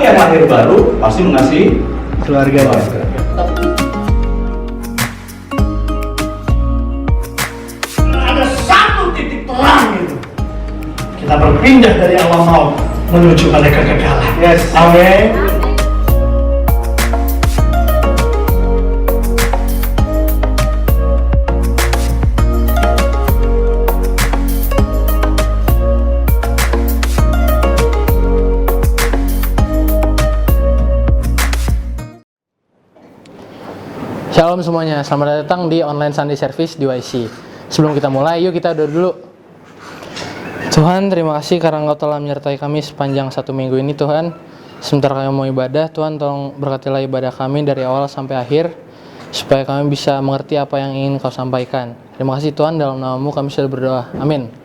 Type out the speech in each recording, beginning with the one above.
yang lahir baru pasti mengasihi keluarga. Ada satu titik terang itu. Kita berpindah dari alam maut menuju pada kekekalan. Yes. Amin. Shalom semuanya, selamat datang di online Sunday Service di YC. Sebelum kita mulai, yuk kita doa dulu. Tuhan, terima kasih karena Engkau telah menyertai kami sepanjang 1 minggu ini Tuhan. Sementara kami mau ibadah, Tuhan tolong berkatilah ibadah kami dari awal sampai akhir, supaya kami bisa mengerti apa yang ingin Kau sampaikan. Terima kasih Tuhan, dalam nama-Mu kami sudah berdoa. Amin.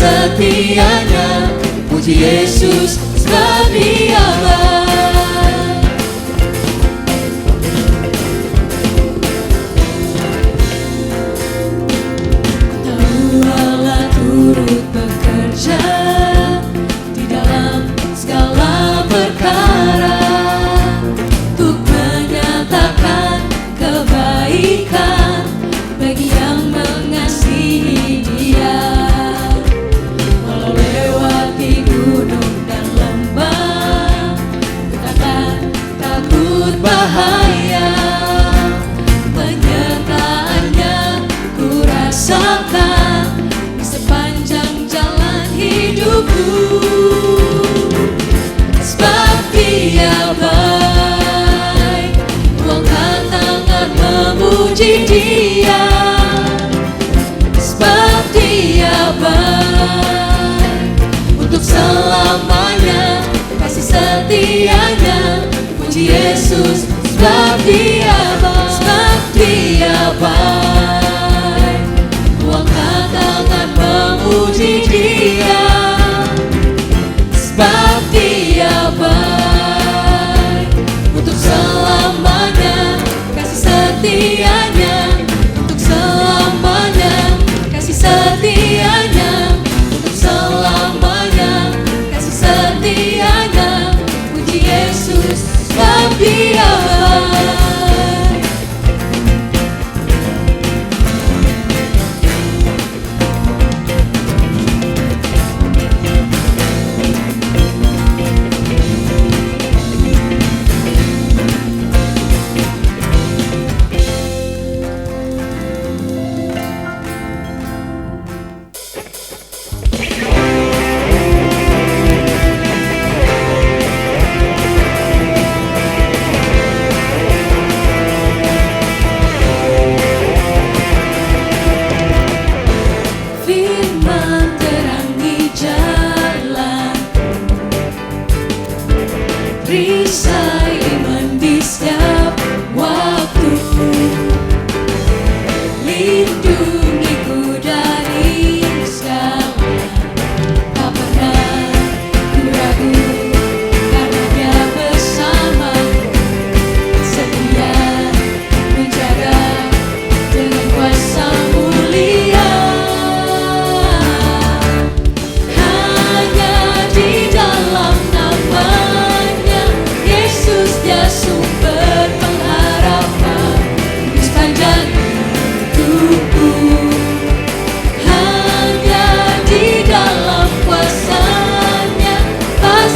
Setianya, puji Yesus sebab Dia baik. Tahu Allah turut bekerja di dalam segala perkara untuk menyatakan kebaikan bagi yang mengasihi Dia. Bahaya penyertaannya ku rasakan di sepanjang jalan hidupku, sebab Dia baik. Luangkan tangan memuji Dia, sebab Dia baik. Untuk selamanya kasih setianya, puji Yesus sebab Dia baik, sebab Dia baik. Luangkan tangan memuji Dia, sebab Dia baik. Untuk selamanya kasih setianya, untuk selamanya kasih setianya, untuk selamanya kasih setianya, puji Yesus sebab Dia baik.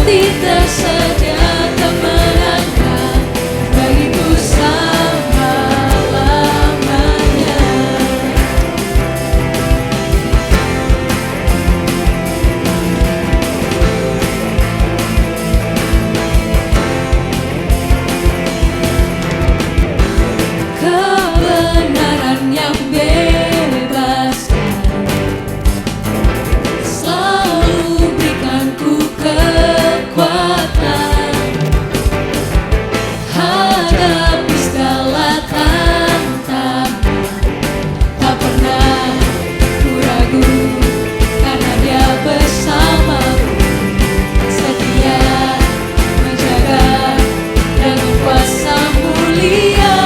pasti tersedia kemenangan bagiku selama-lamanya. Kebenaran yang bebaskan selalu berikanku kekuatan hadapi segala tantangan. Tak pernah ku ragu karena Dia bersamaku, setia menjaga dengan kuasa mulia.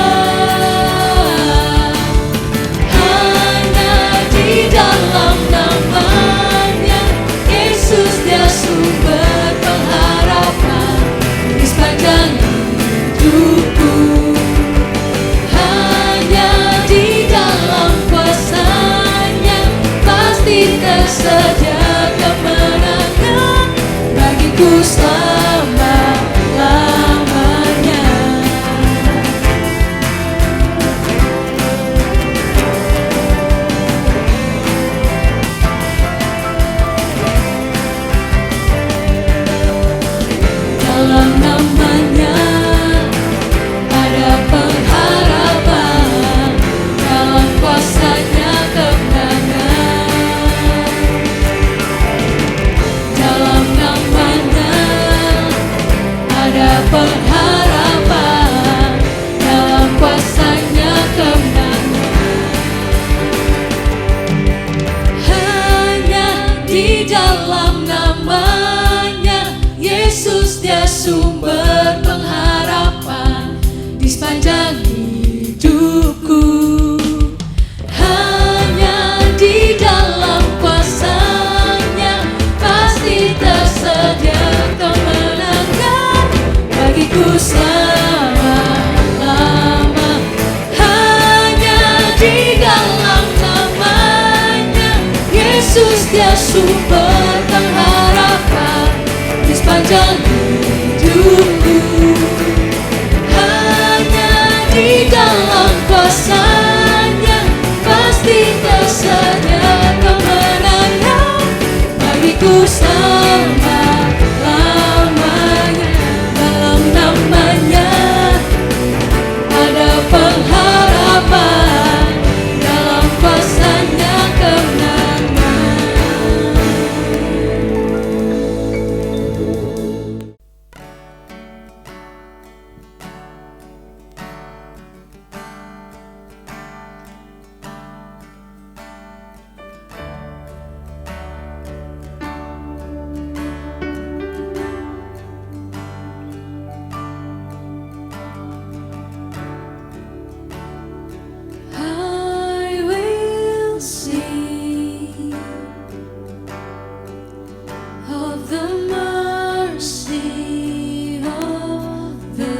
Hanya di dalam namanya Yesus, Dia sumber pengharapan di sepanjang hidupku. Hanya di dalam kuasa-Nya pasti tersedia kemenangan bagiku selama-lamanya. Dalam namanya ada pengharapan, dalam kuasa-Nya kemenangan. Dalam namanya ada pengharapan, dalam kuasa-Nya kemenangan. Hanya di dalam namanya Yesus, Dia sumber pengharapan di sepanjang hidupku. Hanya di dalam kuasa-Nya pasti tersedia kemenangan bagiku selama-lama. Hanya di dalam namanya Yesus, Dia sumber pengharapan di sepanjang hidupku. Hanya di dalam kuasa-Nya pasti tersedia kemenangan bagiku selama-lamanya. Dalam namanya ada pengharapan, dalam kuasa-Nya kemenangan. I will sing of the mercy of the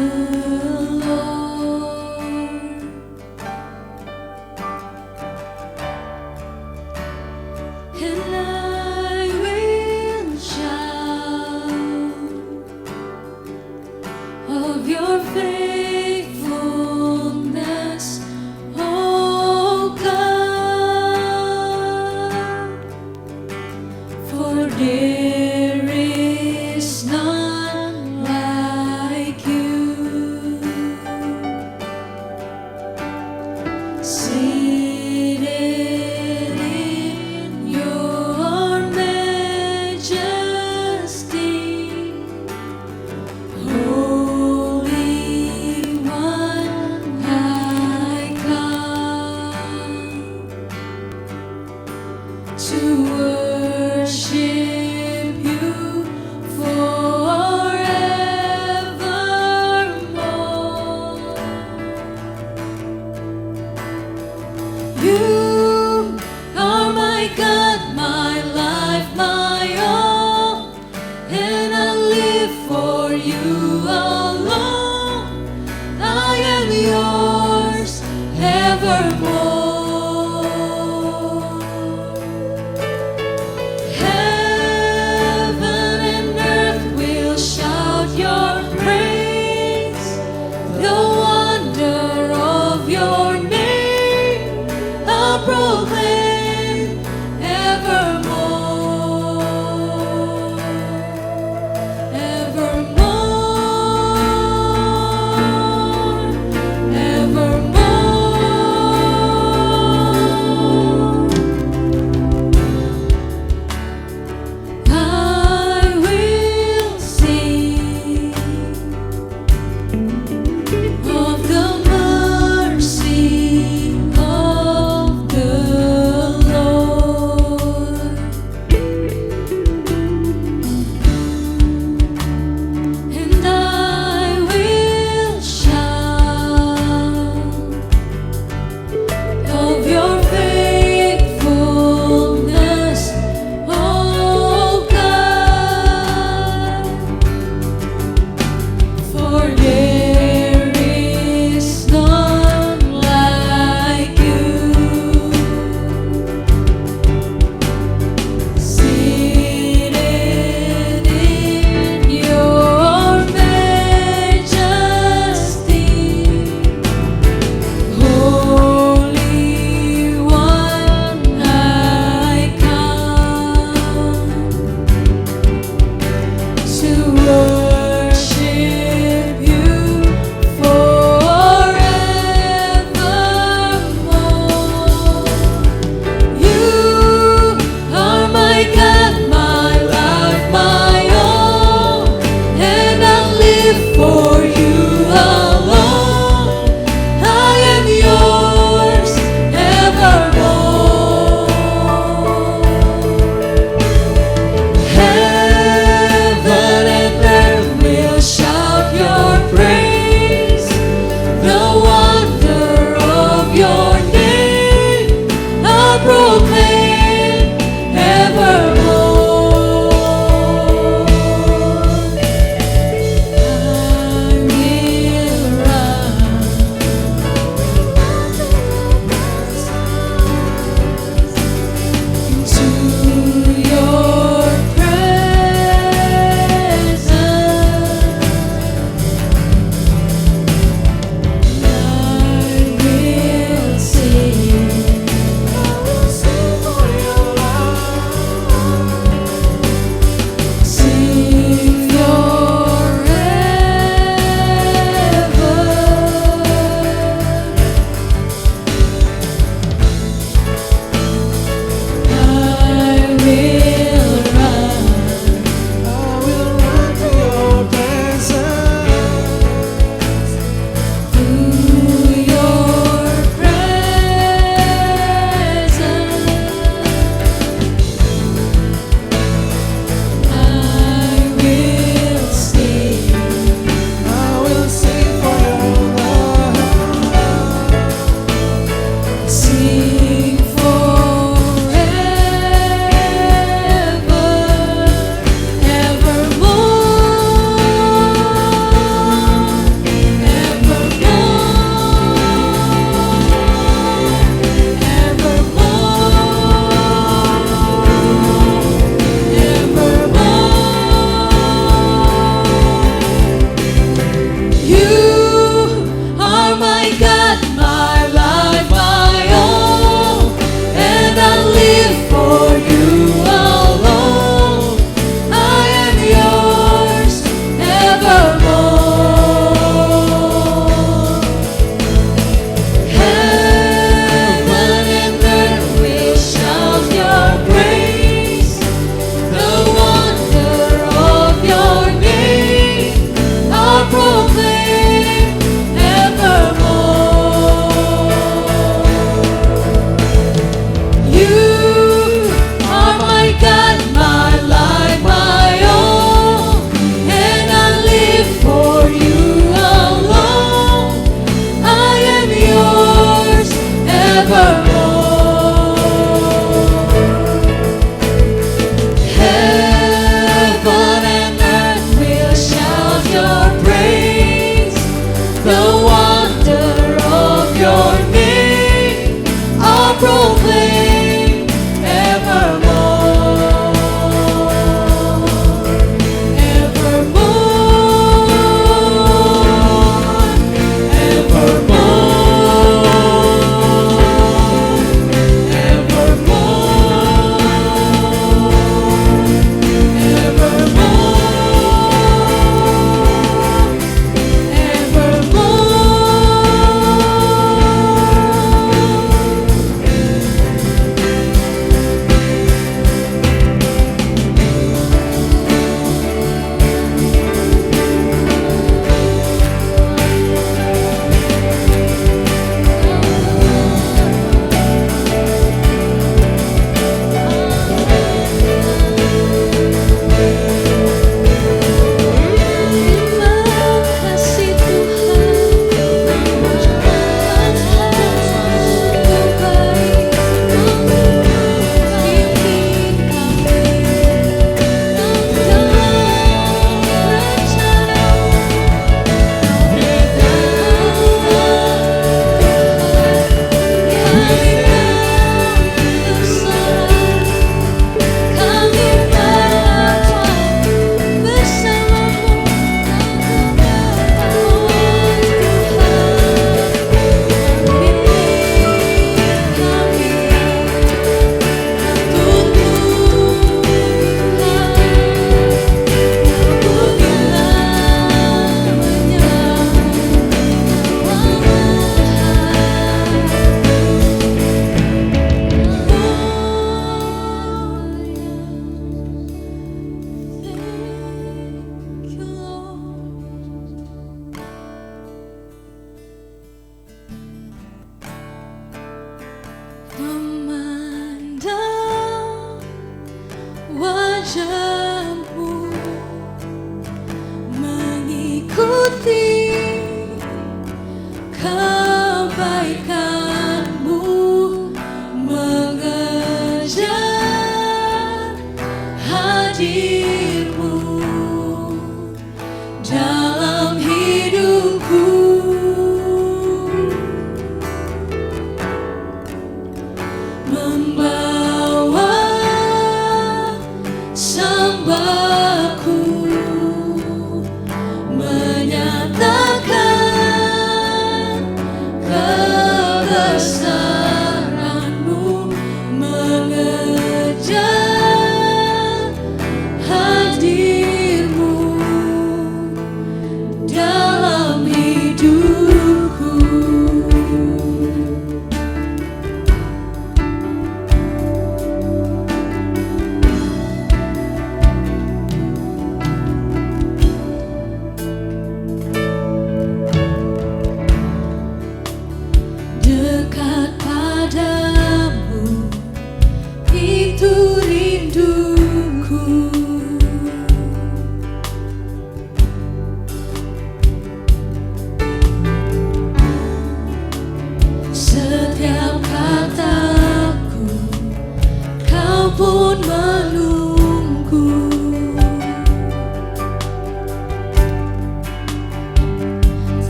Lord, and I will shout of your faithfulness, oh God, for there is none like you. Seated in your majesty, Holy One, I come to worship you forevermore. You are my God, my life, my all, and I live for you alone. I am yours evermore. Heaven and earth will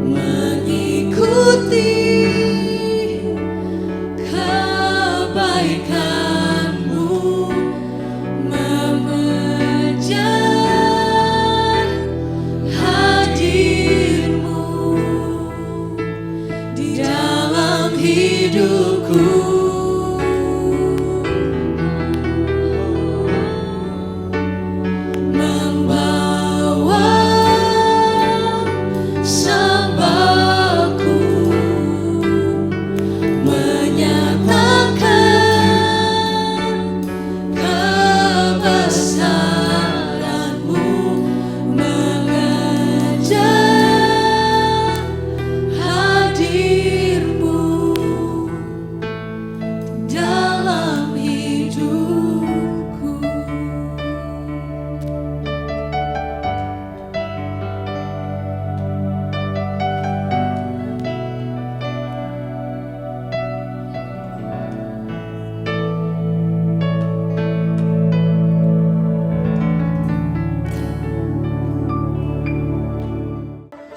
mengikuti kebaikanmu, mengejar hadirmu di dalam hidupku.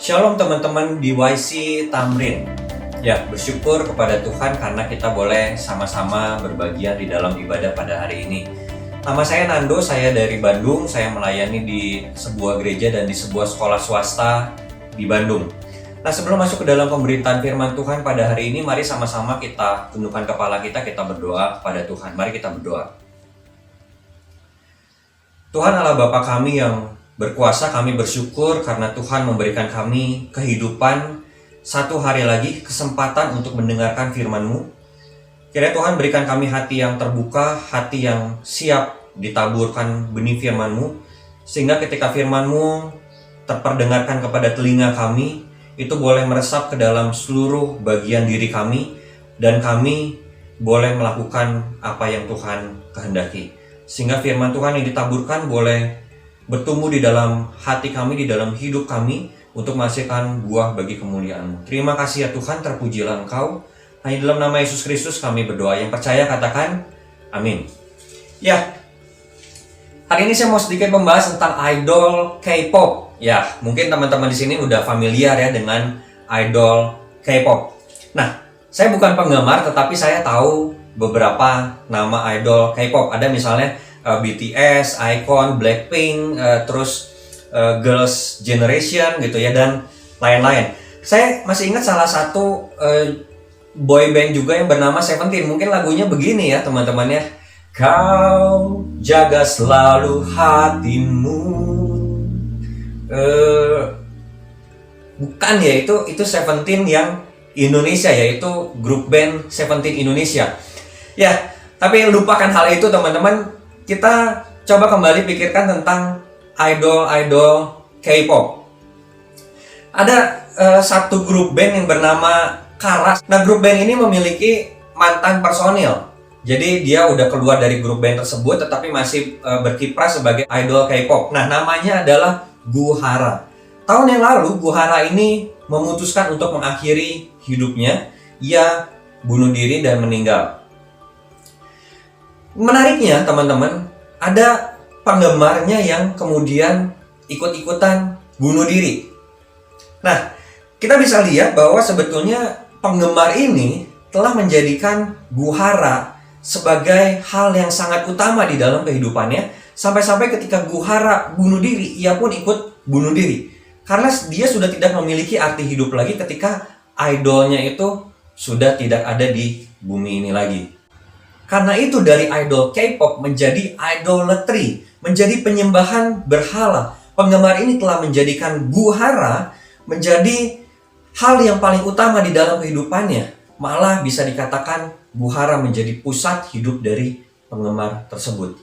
Shalom teman-teman BYC Tamrin. Ya, bersyukur kepada Tuhan karena kita boleh sama-sama berbagian di dalam ibadah pada hari ini. Nama saya Nando, saya dari Bandung. Saya melayani di sebuah gereja dan di sebuah sekolah swasta di Bandung. Nah, sebelum masuk ke dalam pemberitaan firman Tuhan pada hari ini, mari sama-sama kita tundukkan kepala kita berdoa kepada Tuhan. Mari kita berdoa. Tuhan Allah Bapa kami yang berkuasa, kami bersyukur karena Tuhan memberikan kami kehidupan satu hari lagi, kesempatan untuk mendengarkan firman-Mu. Kiranya Tuhan berikan kami hati yang terbuka, hati yang siap ditaburkan benih firman-Mu, sehingga ketika firman-Mu terperdengarkan kepada telinga kami, itu boleh meresap ke dalam seluruh bagian diri kami, dan kami boleh melakukan apa yang Tuhan kehendaki. Sehingga firman Tuhan yang ditaburkan boleh bertumbuh di dalam hati kami, di dalam hidup kami, untuk menghasilkan buah bagi kemuliaan-Mu. Terima kasih ya Tuhan, terpujilah Engkau. Hanya dalam nama Yesus Kristus kami berdoa. Yang percaya katakan, amin. Ya, hari ini saya mau sedikit membahas tentang idol K-pop. Ya, mungkin teman-teman di sini udah familiar ya dengan idol K-pop. Nah, saya bukan penggemar, tetapi saya tahu beberapa nama idol K-pop. Ada misalnya BTS, iKON, Blackpink, terus Girls' Generation gitu ya, dan lain-lain. Saya masih ingat salah satu boy band juga yang bernama Seventeen. Mungkin lagunya begini ya teman-teman ya. Kau jaga selalu hatimu. Bukan ya, itu Seventeen yang Indonesia, yaitu grup band Seventeen Indonesia. Ya, tapi lupakan hal itu teman-teman. Kita coba kembali pikirkan tentang idol-idol K-pop. Ada satu grup band yang bernama Kara. Nah, grup band ini memiliki mantan personil. Jadi dia udah keluar dari grup band tersebut, tetapi masih berkiprah sebagai idol K-pop. Nah, namanya adalah Guhara. Tahun yang lalu, Guhara ini memutuskan untuk mengakhiri hidupnya. Ia bunuh diri dan meninggal. Menariknya teman-teman, ada penggemarnya yang kemudian ikut-ikutan bunuh diri. Nah, kita bisa lihat bahwa sebetulnya penggemar ini telah menjadikan Guhara sebagai hal yang sangat utama di dalam kehidupannya. Sampai-sampai ketika Guhara bunuh diri, ia pun ikut bunuh diri. Karena dia sudah tidak memiliki arti hidup lagi ketika idolnya itu sudah tidak ada di bumi ini lagi. Karena itu dari idol K-pop menjadi idolatry, menjadi penyembahan berhala. Penggemar ini telah menjadikan Guhara menjadi hal yang paling utama di dalam kehidupannya. Malah bisa dikatakan Guhara menjadi pusat hidup dari penggemar tersebut.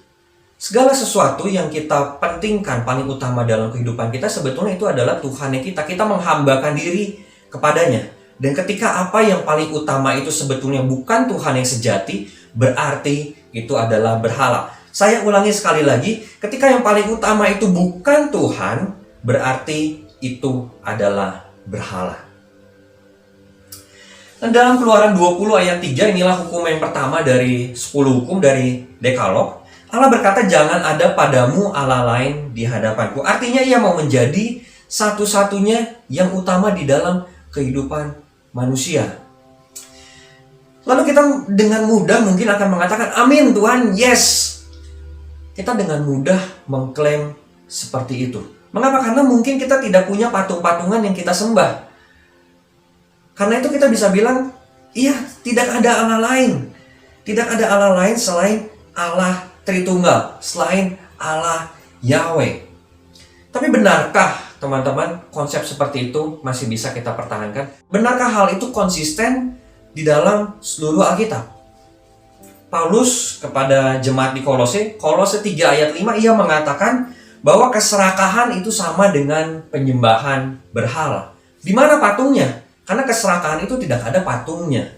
Segala sesuatu yang kita pentingkan paling utama dalam kehidupan kita sebetulnya itu adalah Tuhannya kita. Kita menghambakan diri kepadanya. Dan ketika apa yang paling utama itu sebetulnya bukan Tuhan yang sejati, berarti itu adalah berhala. Saya ulangi sekali lagi, ketika yang paling utama itu bukan Tuhan, berarti itu adalah berhala. Dan dalam Keluaran 20 ayat 3, inilah hukum yang pertama dari 10 hukum dari Dekalog. Allah berkata, jangan ada padamu Allah lain di hadapanku. Artinya ia mau menjadi satu-satunya yang utama di dalam kehidupan manusia. Lalu kita dengan mudah mungkin akan mengatakan, amin Tuhan, yes. Kita dengan mudah mengklaim seperti itu. Mengapa? Karena mungkin kita tidak punya patung-patungan yang kita sembah. Karena itu kita bisa bilang, iya, tidak ada Allah lain. Tidak ada Allah lain selain Allah Tritunggal, selain Allah Yahweh. Tapi benarkah teman-teman konsep seperti itu masih bisa kita pertahankan? Benarkah hal itu konsisten di dalam seluruh Alkitab? Paulus kepada jemaat di Kolose 3 ayat 5, ia mengatakan bahwa keserakahan itu sama dengan penyembahan berhala. Di mana patungnya? Karena keserakahan itu tidak ada patungnya.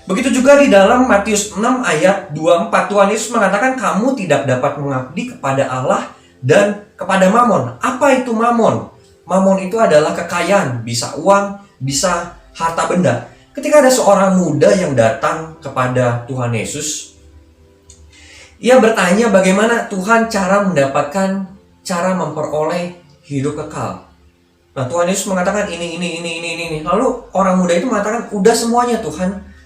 Begitu juga di dalam Matius 6 ayat 24, Tuhan Yesus mengatakan kamu tidak dapat mengabdi kepada Allah dan kepada Mamon. Apa itu Mamon? Mamon itu adalah kekayaan, bisa uang, bisa harta benda. Ketika ada seorang muda yang datang kepada Tuhan Yesus, ia bertanya bagaimana Tuhan cara memperoleh hidup kekal. Nah, Tuhan Yesus mengatakan ini. Lalu orang muda itu mengatakan, udah semuanya Tuhan.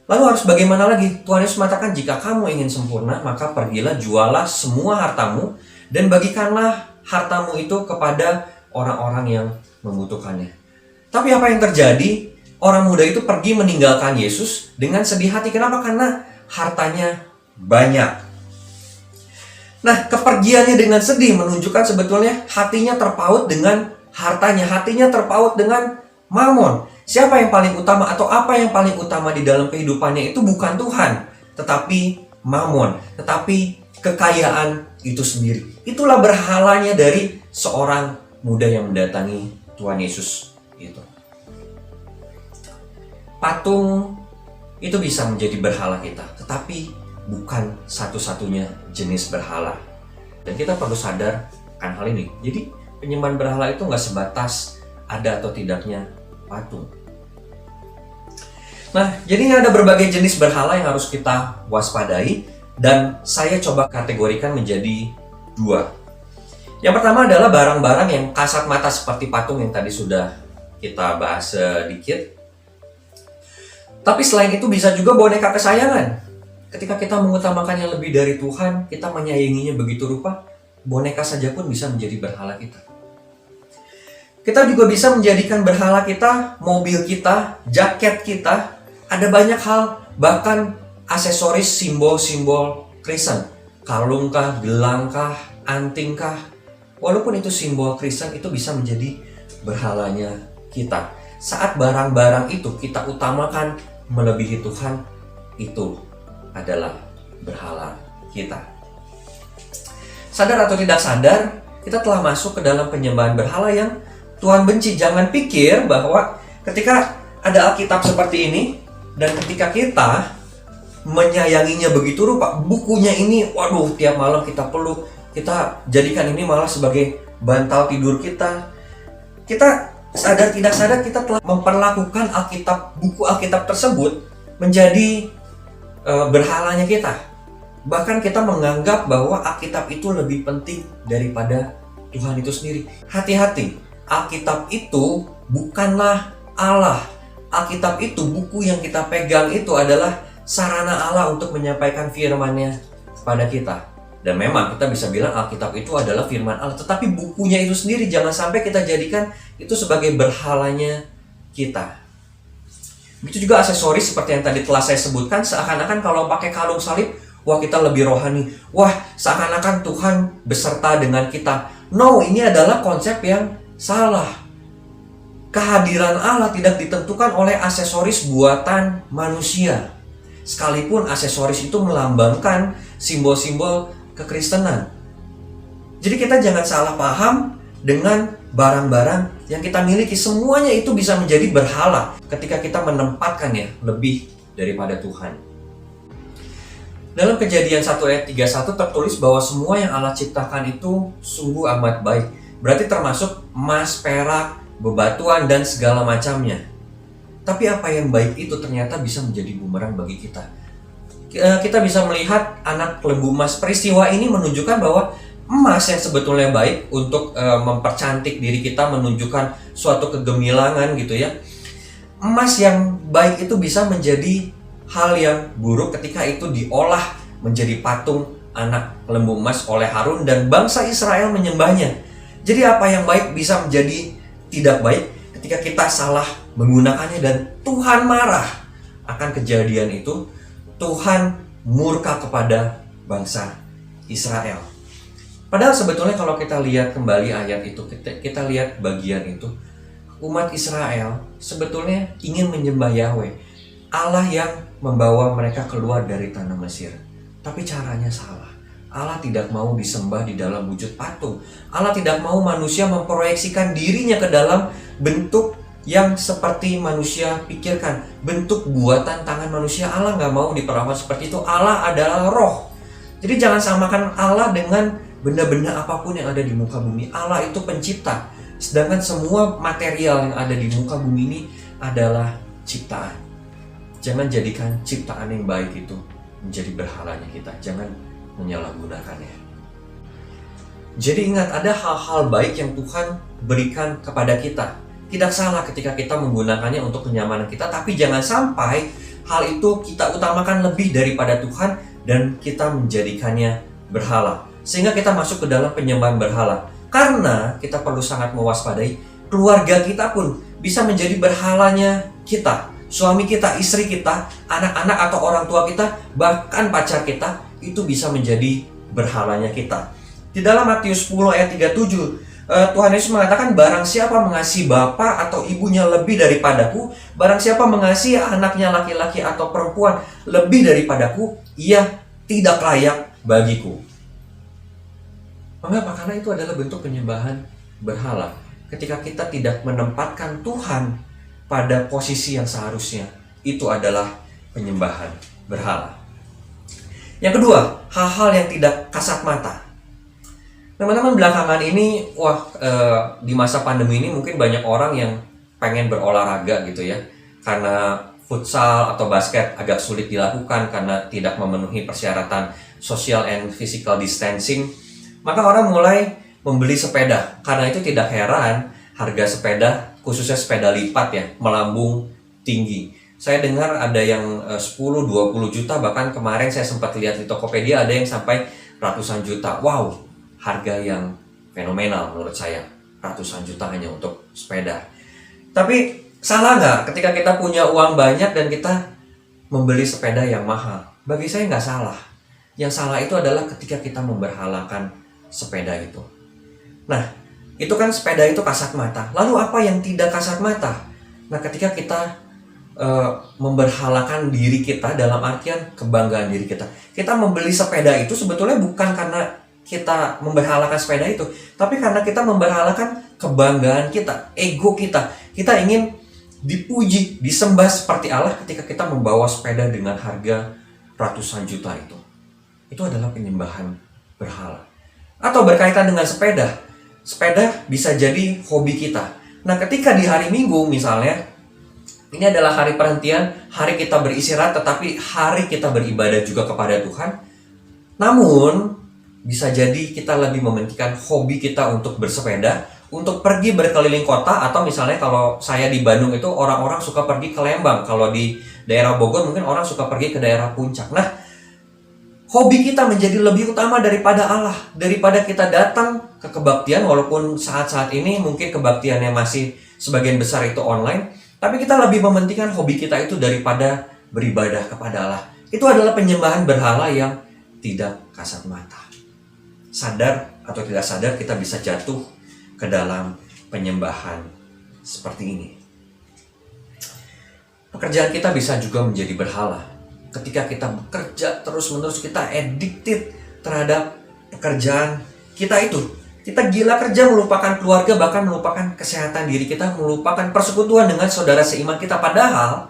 Lalu harus bagaimana lagi? Tuhan Yesus mengatakan, jika kamu ingin sempurna, maka pergilah jualah semua hartamu dan bagikanlah hartamu itu kepada orang-orang yang membutuhkannya. Tapi apa yang terjadi? Orang muda itu pergi meninggalkan Yesus dengan sedih hati. Kenapa? Karena hartanya banyak. Nah, kepergiannya dengan sedih menunjukkan sebetulnya hatinya terpaut dengan hartanya. Hatinya terpaut dengan Mamon. Siapa yang paling utama atau apa yang paling utama di dalam kehidupannya itu bukan Tuhan, tetapi Mamon, tetapi kekayaan itu sendiri. Itulah berhalanya dari seorang muda yang mendatangi Tuhan Yesus itu. Patung itu bisa menjadi berhala kita, tetapi bukan satu-satunya jenis berhala. Dan kita perlu sadar akan hal ini. Jadi penyembahan berhala itu nggak sebatas ada atau tidaknya patung. Nah, jadi ada berbagai jenis berhala yang harus kita waspadai, dan saya coba kategorikan menjadi 2. Yang pertama adalah barang-barang yang kasat mata seperti patung yang tadi sudah kita bahas sedikit. Tapi selain itu bisa juga boneka kesayangan. Ketika kita mengutamakan yang lebih dari Tuhan, kita menyayanginya begitu rupa, boneka saja pun bisa menjadi berhala kita. Kita juga bisa menjadikan berhala kita, mobil kita, jaket kita, ada banyak hal, bahkan aksesoris simbol-simbol Kristen. Kalungkah, gelangkah, antingkah, walaupun itu simbol Kristen, itu bisa menjadi berhalanya kita. Saat barang-barang itu kita utamakan melebihi Tuhan, itu adalah berhala kita. Sadar atau tidak sadar, kita telah masuk ke dalam penyembahan berhala yang Tuhan benci. Jangan pikir bahwa ketika ada Alkitab seperti ini, dan ketika kita menyayanginya begitu rupa, bukunya ini, waduh, tiap malam kita peluk, kita jadikan ini malah sebagai bantal tidur kita. Kita sadar tidak sadar kita telah memperlakukan buku Alkitab tersebut menjadi berhalanya kita. Bahkan kita menganggap bahwa Alkitab itu lebih penting daripada Tuhan itu sendiri. Hati-hati, Alkitab itu bukanlah Allah. Alkitab itu, buku yang kita pegang itu adalah sarana Allah untuk menyampaikan firman-Nya kepada kita. Dan memang kita bisa bilang Alkitab itu adalah firman Allah, tetapi bukunya itu sendiri jangan sampai kita jadikan itu sebagai berhalanya kita. Begitu juga aksesoris seperti yang tadi telah saya sebutkan, seakan-akan kalau pakai kalung salib, wah kita lebih rohani. Wah, seakan-akan Tuhan beserta dengan kita. No, ini adalah konsep yang salah. Kehadiran Allah tidak ditentukan oleh aksesoris buatan manusia. Sekalipun aksesoris itu melambangkan simbol-simbol kekristenan. Jadi kita jangan salah paham dengan barang-barang yang kita miliki. Semuanya itu bisa menjadi berhala ketika kita menempatkannya lebih daripada Tuhan. Dalam Kejadian 1 ayat 31 tertulis bahwa semua yang Allah ciptakan itu sungguh amat baik. Berarti termasuk emas, perak, bebatuan, dan segala macamnya. Tapi apa yang baik itu ternyata bisa menjadi bumerang bagi kita. kita bisa melihat anak lembu emas. Peristiwa ini menunjukkan bahwa emas yang sebetulnya baik untuk mempercantik diri kita, menunjukkan suatu kegemilangan gitu ya. Emas yang baik itu bisa menjadi hal yang buruk ketika itu diolah menjadi patung anak lembu emas oleh Harun dan bangsa Israel menyembahnya. Jadi apa yang baik bisa menjadi tidak baik ketika kita salah menggunakannya dan Tuhan marah akan kejadian itu. Tuhan murka kepada bangsa Israel. Padahal sebetulnya kalau kita lihat kembali ayat itu, kita lihat bagian itu, umat Israel sebetulnya ingin menyembah Yahweh, Allah yang membawa mereka keluar dari tanah Mesir. Tapi caranya salah. Allah tidak mau disembah di dalam wujud patung. Allah tidak mau manusia memproyeksikan dirinya ke dalam bentuk yang seperti manusia pikirkan, bentuk buatan tangan manusia. Allah nggak mau diperawat seperti itu. Allah adalah roh. Jadi jangan samakan Allah dengan benda-benda apapun yang ada di muka bumi. Allah itu pencipta, sedangkan semua material yang ada di muka bumi ini adalah ciptaan. Jangan jadikan ciptaan yang baik itu menjadi berhalanya kita. Jangan menyalahgunakannya. Jadi ingat, ada hal-hal baik yang Tuhan berikan kepada kita. Tidak salah ketika kita menggunakannya untuk kenyamanan kita, tapi jangan sampai hal itu kita utamakan lebih daripada Tuhan dan kita menjadikannya berhala, sehingga kita masuk ke dalam penyembahan berhala. Karena kita perlu sangat mewaspadai, keluarga kita pun bisa menjadi berhalanya kita. Suami kita, istri kita, anak-anak atau orang tua kita, bahkan pacar kita, itu bisa menjadi berhalanya kita. Di dalam Matius 10 ayat 37, Tuhan Yesus mengatakan, barang siapa mengasihi bapa atau ibunya lebih daripadaku, barang siapa mengasihi anaknya laki-laki atau perempuan lebih daripadaku, ia tidak layak bagiku. Mengapa? Karena itu adalah bentuk penyembahan berhala. Ketika kita tidak menempatkan Tuhan pada posisi yang seharusnya, itu adalah penyembahan berhala. Yang kedua, hal-hal yang tidak kasat mata. Teman-teman, belakangan ini, di masa pandemi ini mungkin banyak orang yang pengen berolahraga gitu ya. Karena futsal atau basket agak sulit dilakukan karena tidak memenuhi persyaratan social and physical distancing. Maka orang mulai membeli sepeda. Karena itu tidak heran harga sepeda, khususnya sepeda lipat ya, melambung tinggi. Saya dengar ada yang 10-20 juta, bahkan kemarin saya sempat lihat di Tokopedia ada yang sampai ratusan juta. Wow, harga yang fenomenal menurut saya. Ratusan juta hanya untuk sepeda. Tapi salah nggak ketika kita punya uang banyak dan kita membeli sepeda yang mahal? Bagi saya nggak salah. Yang salah itu adalah ketika kita memberhalakan sepeda itu. Nah, itu kan sepeda itu kasat mata. Lalu apa yang tidak kasat mata? Nah, ketika kita memberhalakan diri kita dalam artian kebanggaan diri kita. Kita membeli sepeda itu sebetulnya bukan karena kita memberhalakan sepeda itu, tapi karena kita memberhalakan kebanggaan kita, ego kita. Kita ingin dipuji, disembah seperti Allah ketika kita membawa sepeda dengan harga ratusan juta itu. Itu adalah penyembahan berhala. Atau berkaitan dengan sepeda. Sepeda bisa jadi hobi kita. Nah, ketika di hari Minggu misalnya, ini adalah hari perhentian, hari kita beristirahat, tetapi hari kita beribadah juga kepada Tuhan. Namun, bisa jadi kita lebih mementingkan hobi kita untuk bersepeda, untuk pergi berkeliling kota, atau misalnya kalau saya di Bandung itu orang-orang suka pergi ke Lembang. Kalau di daerah Bogor mungkin orang suka pergi ke daerah Puncak. Nah, hobi kita menjadi lebih utama daripada Allah, daripada kita datang ke kebaktian, walaupun saat-saat ini mungkin kebaktiannya masih sebagian besar itu online. Tapi kita lebih mementingkan hobi kita itu daripada beribadah kepada Allah. Itu adalah penyembahan berhala yang tidak kasat mata. Sadar atau tidak sadar kita bisa jatuh ke dalam penyembahan seperti ini. Pekerjaan kita bisa juga menjadi berhala. Ketika kita bekerja terus-menerus, kita addicted terhadap pekerjaan kita itu. Kita gila kerja, melupakan keluarga, bahkan melupakan kesehatan diri kita, melupakan persekutuan dengan saudara seiman kita. Padahal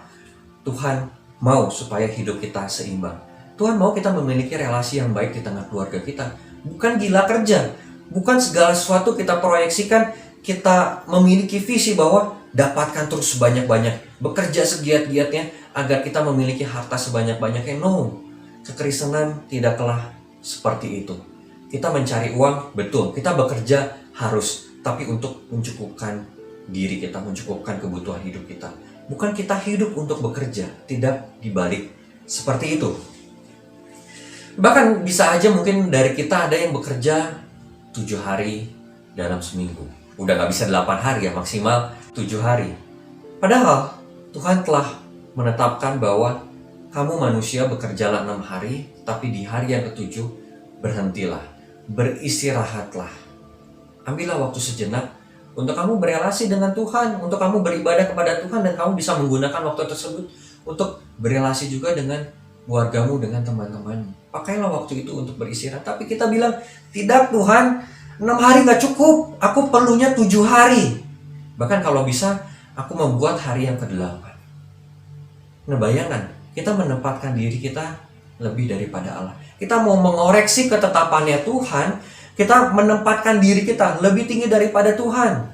Tuhan mau supaya hidup kita seimbang. Tuhan mau kita memiliki relasi yang baik di tengah keluarga kita. Bukan gila kerja, bukan segala sesuatu kita proyeksikan, kita memiliki visi bahwa dapatkan terus sebanyak-banyak, bekerja segiat-giatnya agar kita memiliki harta sebanyak-banyaknya. No, kekristenan tidaklah seperti itu. Kita mencari uang, betul, kita bekerja harus, tapi untuk mencukupkan diri kita, mencukupkan kebutuhan hidup kita. Bukan kita hidup untuk bekerja, tidak dibalik seperti itu. Bahkan bisa aja mungkin dari kita ada yang bekerja 7 hari dalam seminggu. Udah gak bisa 8 hari ya, maksimal 7 hari. Padahal Tuhan telah menetapkan bahwa kamu manusia bekerjalah 6 hari, tapi di hari yang ke-7 berhentilah, beristirahatlah. Ambillah waktu sejenak untuk kamu berelasi dengan Tuhan, untuk kamu beribadah kepada Tuhan, dan kamu bisa menggunakan waktu tersebut untuk berelasi juga dengan keluargamu, dengan teman-temanmu. Pakailah waktu itu untuk beristirahat. Tapi kita bilang, tidak Tuhan, 6 hari gak cukup, aku perlunya 7 hari. Bahkan kalau bisa, aku membuat hari yang ke-8. Nah bayangkan, kita menempatkan diri kita lebih daripada Allah. Kita mau mengoreksi ketetapannya Tuhan, kita menempatkan diri kita lebih tinggi daripada Tuhan.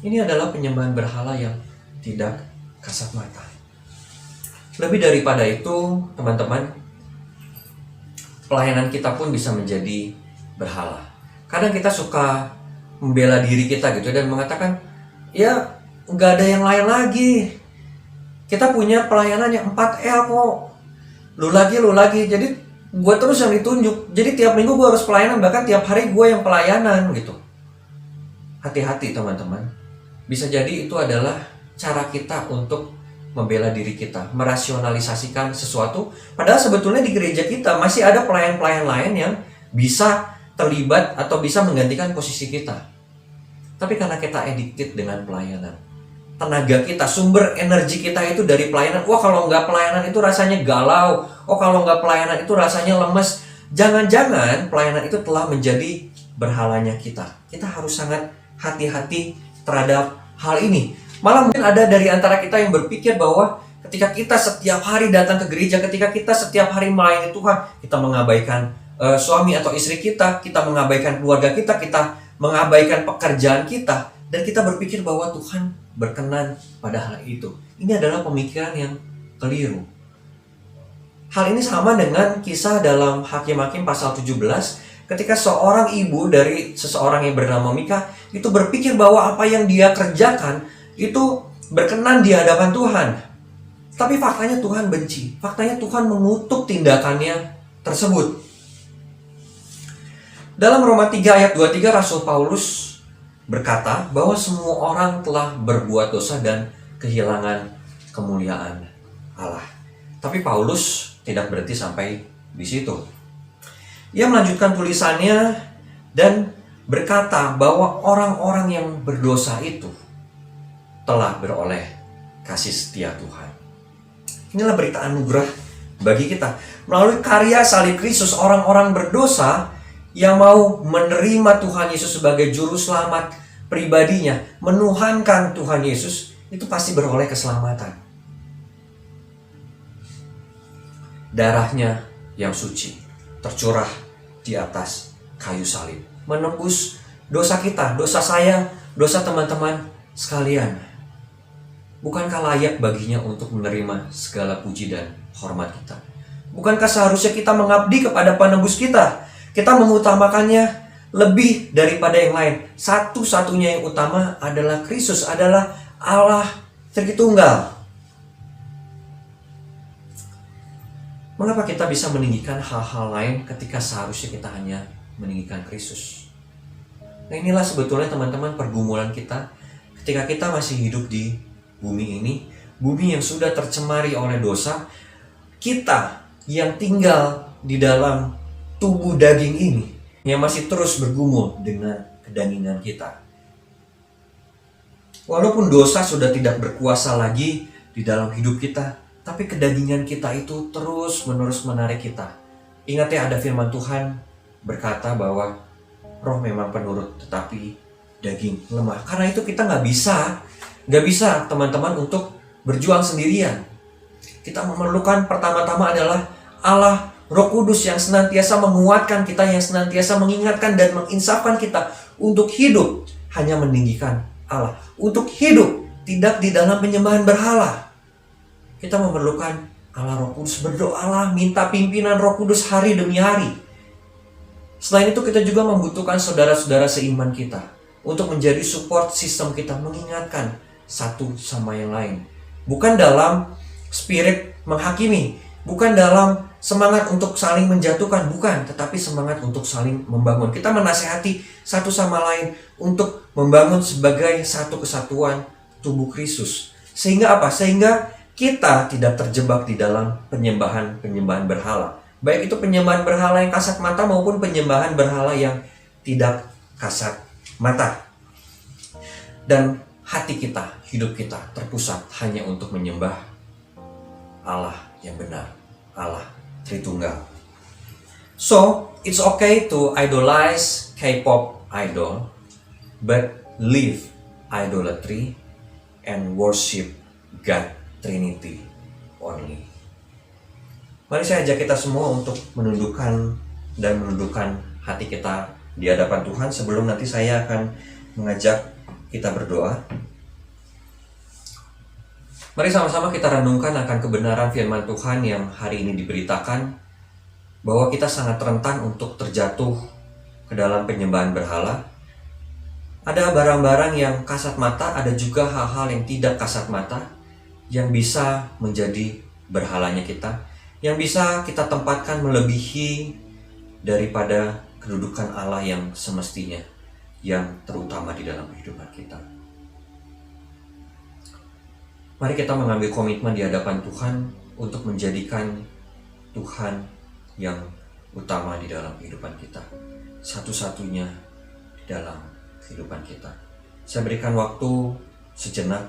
Ini adalah penyembahan berhala yang tidak kasat mata. Lebih daripada itu, teman-teman, pelayanan kita pun bisa menjadi berhala. Kadang kita suka membela diri kita gitu dan mengatakan, ya nggak ada yang lain lagi. Kita punya pelayanan yang 4L kok. Lu lagi. Jadi gue terus yang ditunjuk. Jadi tiap minggu gue harus pelayanan. Bahkan tiap hari gue yang pelayanan gitu. Hati-hati teman-teman. Bisa jadi itu adalah cara kita untuk membela diri kita. Merasionalisasikan sesuatu. Padahal sebetulnya di gereja kita masih ada pelayan-pelayan lain yang bisa terlibat atau bisa menggantikan posisi kita. Tapi karena kita addicted dengan pelayanan, tenaga kita, sumber energi kita itu dari pelayanan. Wah kalau nggak pelayanan itu rasanya galau. Oh kalau nggak pelayanan itu rasanya lemes. Jangan-jangan pelayanan itu telah menjadi berhalanya kita. Kita harus sangat hati-hati terhadap hal ini. Malah mungkin ada dari antara kita yang berpikir bahwa ketika kita setiap hari datang ke gereja, ketika kita setiap hari melayani Tuhan, kita mengabaikan suami atau istri kita mengabaikan keluarga kita mengabaikan pekerjaan kita. Dan kita berpikir bahwa Tuhan berkenan pada hal itu. Ini adalah pemikiran yang keliru. Hal ini sama dengan kisah dalam Hakim-Hakim pasal 17. Ketika seorang ibu dari seseorang yang bernama Mika itu berpikir bahwa apa yang dia kerjakan itu berkenan di hadapan Tuhan. Tapi faktanya Tuhan benci. Faktanya Tuhan mengutuk tindakannya tersebut. Dalam Roma 3 ayat 23 Rasul Paulus berkata bahwa semua orang telah berbuat dosa dan kehilangan kemuliaan Allah. Tapi Paulus tidak berhenti sampai di situ. Ia melanjutkan tulisannya dan berkata bahwa orang-orang yang berdosa itu telah beroleh kasih setia Tuhan. Inilah berita anugerah bagi kita. Melalui karya salib Kristus, orang-orang berdosa yang mau menerima Tuhan Yesus sebagai juru selamat pribadinya, menuhankan Tuhan Yesus, itu pasti beroleh keselamatan. Darahnya yang suci tercurah di atas kayu salib, menembus dosa kita, dosa saya, dosa teman-teman sekalian. Bukankah layak baginya untuk menerima segala puji dan hormat kita? Bukankah seharusnya kita mengabdi kepada penebus kita? Kita mengutamakannya lebih daripada yang lain. Satu-satunya yang utama adalah Kristus, adalah Allah Tritunggal. Mengapa kita bisa meninggikan hal-hal lain ketika seharusnya kita hanya meninggikan Kristus? Nah inilah sebetulnya teman-teman pergumulan kita ketika kita masih hidup di bumi ini. Bumi yang sudah tercemari oleh dosa. Kita yang tinggal di dalam tubuh daging ini yang masih terus bergumul dengan kedagingan kita. Walaupun dosa sudah tidak berkuasa lagi di dalam hidup kita, tapi kedagingan kita itu terus-menerus menarik kita. Ingat ya, ada firman Tuhan berkata bahwa roh memang penurut, tetapi daging lemah. Karena itu kita nggak bisa teman-teman untuk berjuang sendirian. Kita memerlukan pertama-tama adalah Allah Roh Kudus yang senantiasa menguatkan kita, yang senantiasa mengingatkan dan menginsafkan kita untuk hidup hanya meninggikan Allah, untuk hidup tidak di dalam penyembahan berhala. Kita memerlukan Allah Roh Kudus, berdoalah, minta pimpinan Roh Kudus hari demi hari. Selain itu kita juga membutuhkan saudara-saudara seiman kita untuk menjadi support sistem kita, mengingatkan satu sama yang lain. Bukan dalam spirit menghakimi, bukan dalam semangat untuk saling menjatuhkan, bukan, tetapi semangat untuk saling membangun. Kita menasehati satu sama lain untuk membangun sebagai satu kesatuan tubuh Kristus. Sehingga apa? Sehingga kita tidak terjebak di dalam penyembahan berhala. Baik itu penyembahan berhala yang kasat mata maupun penyembahan berhala yang tidak kasat mata. Dan hati kita, hidup kita terpusat hanya untuk menyembah Allah yang benar, Allah Tritunggal. So, it's okay to idolize K-pop idol, but leave idolatry and worship God Trinity only. Mari saya ajak kita semua untuk menundukkan hati kita di hadapan Tuhan. Sebelum nanti saya akan mengajak kita berdoa. Mari sama-sama kita renungkan akan kebenaran firman Tuhan yang hari ini diberitakan, bahwa kita sangat rentan untuk terjatuh ke dalam penyembahan berhala. Ada barang-barang yang kasat mata, ada juga hal-hal yang tidak kasat mata yang bisa menjadi berhalanya kita, yang bisa kita tempatkan melebihi daripada kedudukan Allah yang semestinya, yang terutama di dalam kehidupan kita. Mari kita mengambil komitmen di hadapan Tuhan untuk menjadikan Tuhan yang utama di dalam kehidupan kita, satu-satunya di dalam kehidupan kita. Saya berikan waktu sejenak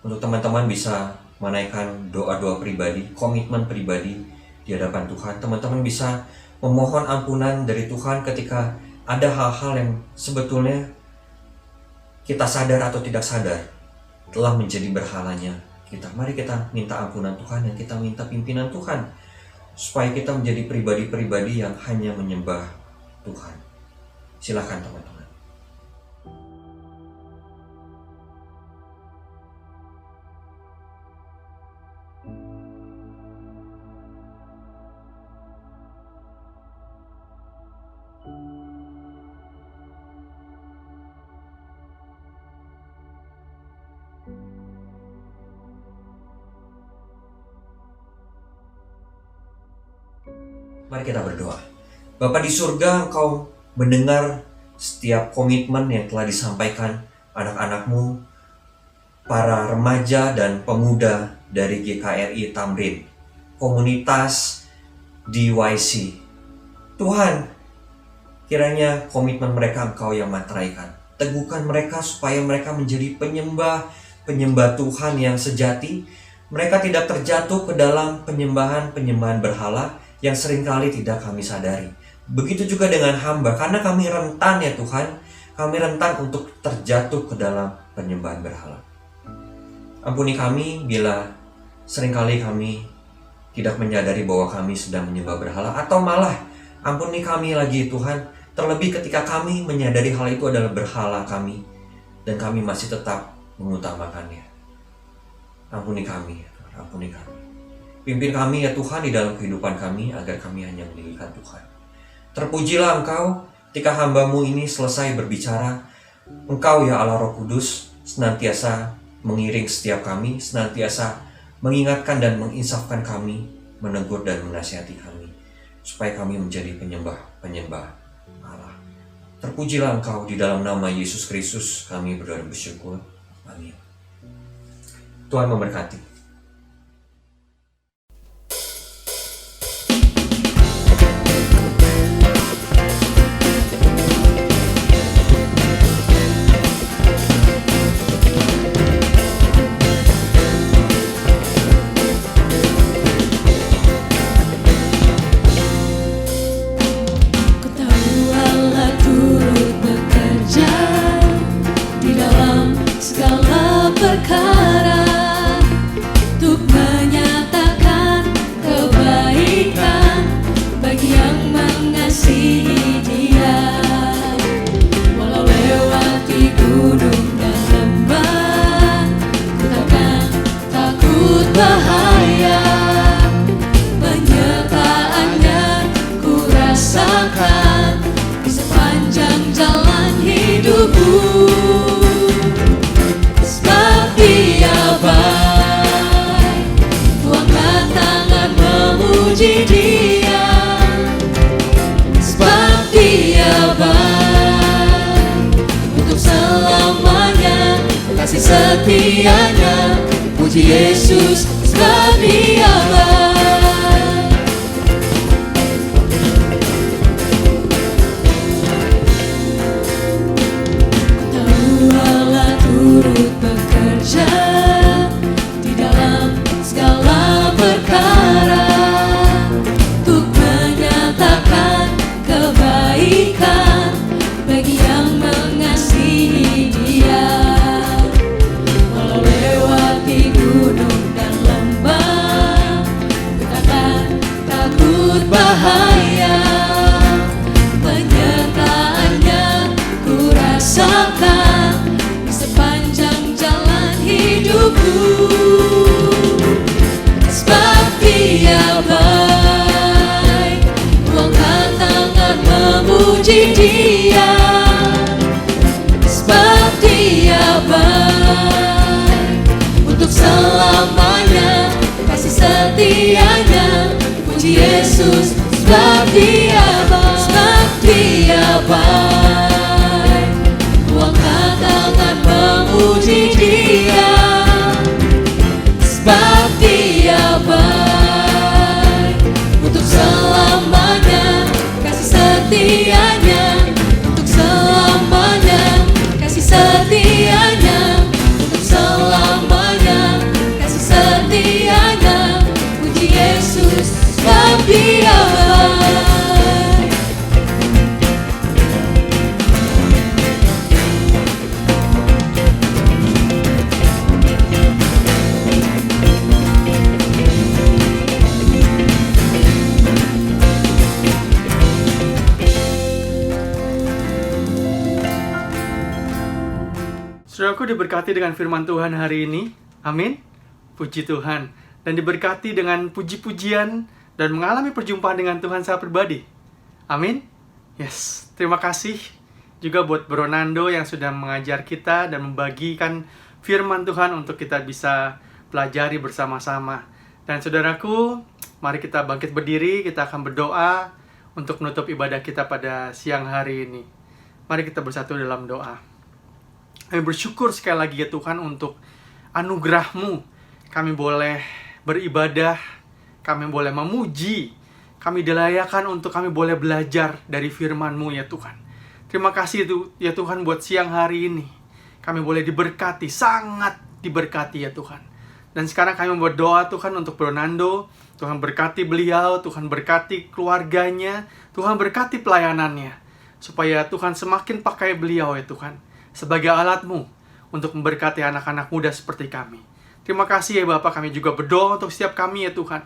untuk teman-teman bisa menaikkan doa-doa pribadi, komitmen pribadi di hadapan Tuhan. Teman-teman bisa memohon ampunan dari Tuhan ketika ada hal-hal yang sebetulnya kita sadar atau tidak sadar telah menjadi berhalanya kita. Mari kita minta ampunan Tuhan dan kita minta pimpinan Tuhan supaya kita menjadi pribadi-pribadi yang hanya menyembah Tuhan. Silakan teman-teman. Mari kita berdoa. Bapa di surga, Engkau mendengar setiap komitmen yang telah disampaikan anak-anak-Mu, para remaja dan pemuda dari GKRI Tamrin, komunitas DYC. Tuhan, kiranya komitmen mereka Engkau yang materaikan. Teguhkan mereka supaya mereka menjadi penyembah Tuhan yang sejati. Mereka tidak terjatuh ke dalam penyembahan berhala yang seringkali tidak kami sadari. Begitu juga dengan hamba, karena kami rentan ya Tuhan, kami rentan untuk terjatuh ke dalam penyembahan berhala. Ampuni kami bila seringkali kami tidak menyadari bahwa kami sedang menyembah berhala, atau malah ampuni kami lagi Tuhan, terlebih ketika kami menyadari hal itu adalah berhala kami dan kami masih tetap mengutamakannya. Ampuni kami, ampuni kami. Pimpin kami ya Tuhan di dalam kehidupan kami agar kami hanya meninggikan Tuhan. Terpujilah Engkau ketika hamba-Mu ini selesai berbicara. Engkau ya Allah Roh Kudus senantiasa mengiring setiap kami, senantiasa mengingatkan dan menginsafkan kami, menegur dan menasihati kami, supaya kami menjadi penyembah Allah. Terpujilah Engkau, di dalam nama Yesus Kristus kami berdoa dan bersyukur. Amin. Tuhan memberkati. Segala perkara memuji Dia, sebab Dia baik untuk selamanya, kasih setianya. Puji Yesus, sebab Dia baik. Tahu Allah turut bekerja di dalam segala perkara untuk menyatakan kebaikan bagi yang mengasihi Dia. Walau lewati gunung dan lembah, ku takkan takut bahaya. Penyertaannya ku rasakan di sepanjang jalan hidupku, sebab Dia baik. Ku angkat tangan memuji Dia, sebab Dia baik untuk selamanya, kasih setianya. Puji Yesus, sebab Dia baik, sebab Dia baik. Ku angkat tangan memuji Dia, sebab Dia baik untuk selamanya, kasih setianya. Untuk selamanya, kasih setianya. Untuk selamanya, kasih setianya. Puji Yesus, sebab Dia baik. Saudaraku, diberkati dengan firman Tuhan hari ini. Amin. Puji Tuhan. Dan diberkati dengan puji-pujian dan mengalami perjumpaan dengan Tuhan secara pribadi. Amin. Yes. Terima kasih juga buat Bro Nando yang sudah mengajar kita dan membagikan firman Tuhan untuk kita bisa pelajari bersama-sama. Dan saudaraku, mari kita bangkit berdiri. Kita akan berdoa untuk menutup ibadah kita pada siang hari ini. Mari kita bersatu dalam doa. Kami bersyukur sekali lagi ya Tuhan untuk anugerah-Mu. Kami boleh beribadah, kami boleh memuji, kami dilayakan untuk kami boleh belajar dari firman-Mu ya Tuhan. Terima kasih ya Tuhan buat siang hari ini. Kami boleh diberkati, sangat diberkati ya Tuhan. Dan sekarang kami berdoa Tuhan untuk Bro Nando. Tuhan berkati beliau, Tuhan berkati keluarganya, Tuhan berkati pelayanannya. Supaya Tuhan semakin pakai beliau ya Tuhan sebagai alat-Mu untuk memberkati anak-anak muda seperti kami. Terima kasih ya Bapak, kami juga berdoa untuk setiap kami ya Tuhan.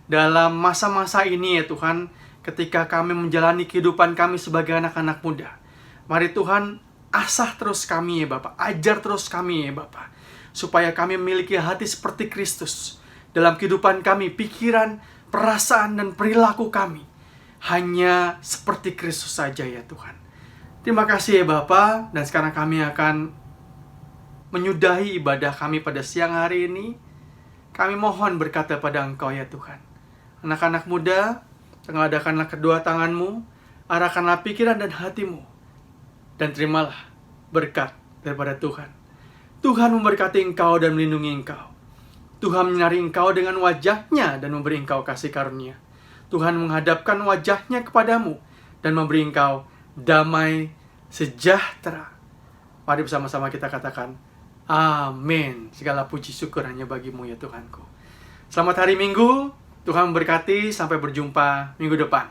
Dalam masa-masa ini ya Tuhan, ketika kami menjalani kehidupan kami sebagai anak-anak muda. Mari Tuhan, asah terus kami ya Bapak, ajar terus kami ya Bapak. Supaya kami memiliki hati seperti Kristus. Dalam kehidupan kami, pikiran, perasaan, dan perilaku kami hanya seperti Kristus saja ya Tuhan. Terima kasih ya Bapa, dan sekarang kami akan menyudahi ibadah kami pada siang hari ini. Kami mohon berkata pada Engkau ya Tuhan. Anak-anak muda, tengadahkanlah kedua tangan-Mu, arahkanlah pikiran dan hati-Mu, dan terimalah berkat daripada Tuhan. Tuhan memberkati Engkau dan melindungi Engkau. Tuhan menyinari Engkau dengan wajah-Nya dan memberi Engkau kasih karunia. Tuhan menghadapkan wajah-Nya kepadamu dan memberi Engkau damai sejahtera. Mari bersama-sama kita katakan amin. Segala puji syukur hanya bagi-Mu ya Tuhanku. Selamat hari Minggu. Tuhan memberkati. Sampai berjumpa minggu depan.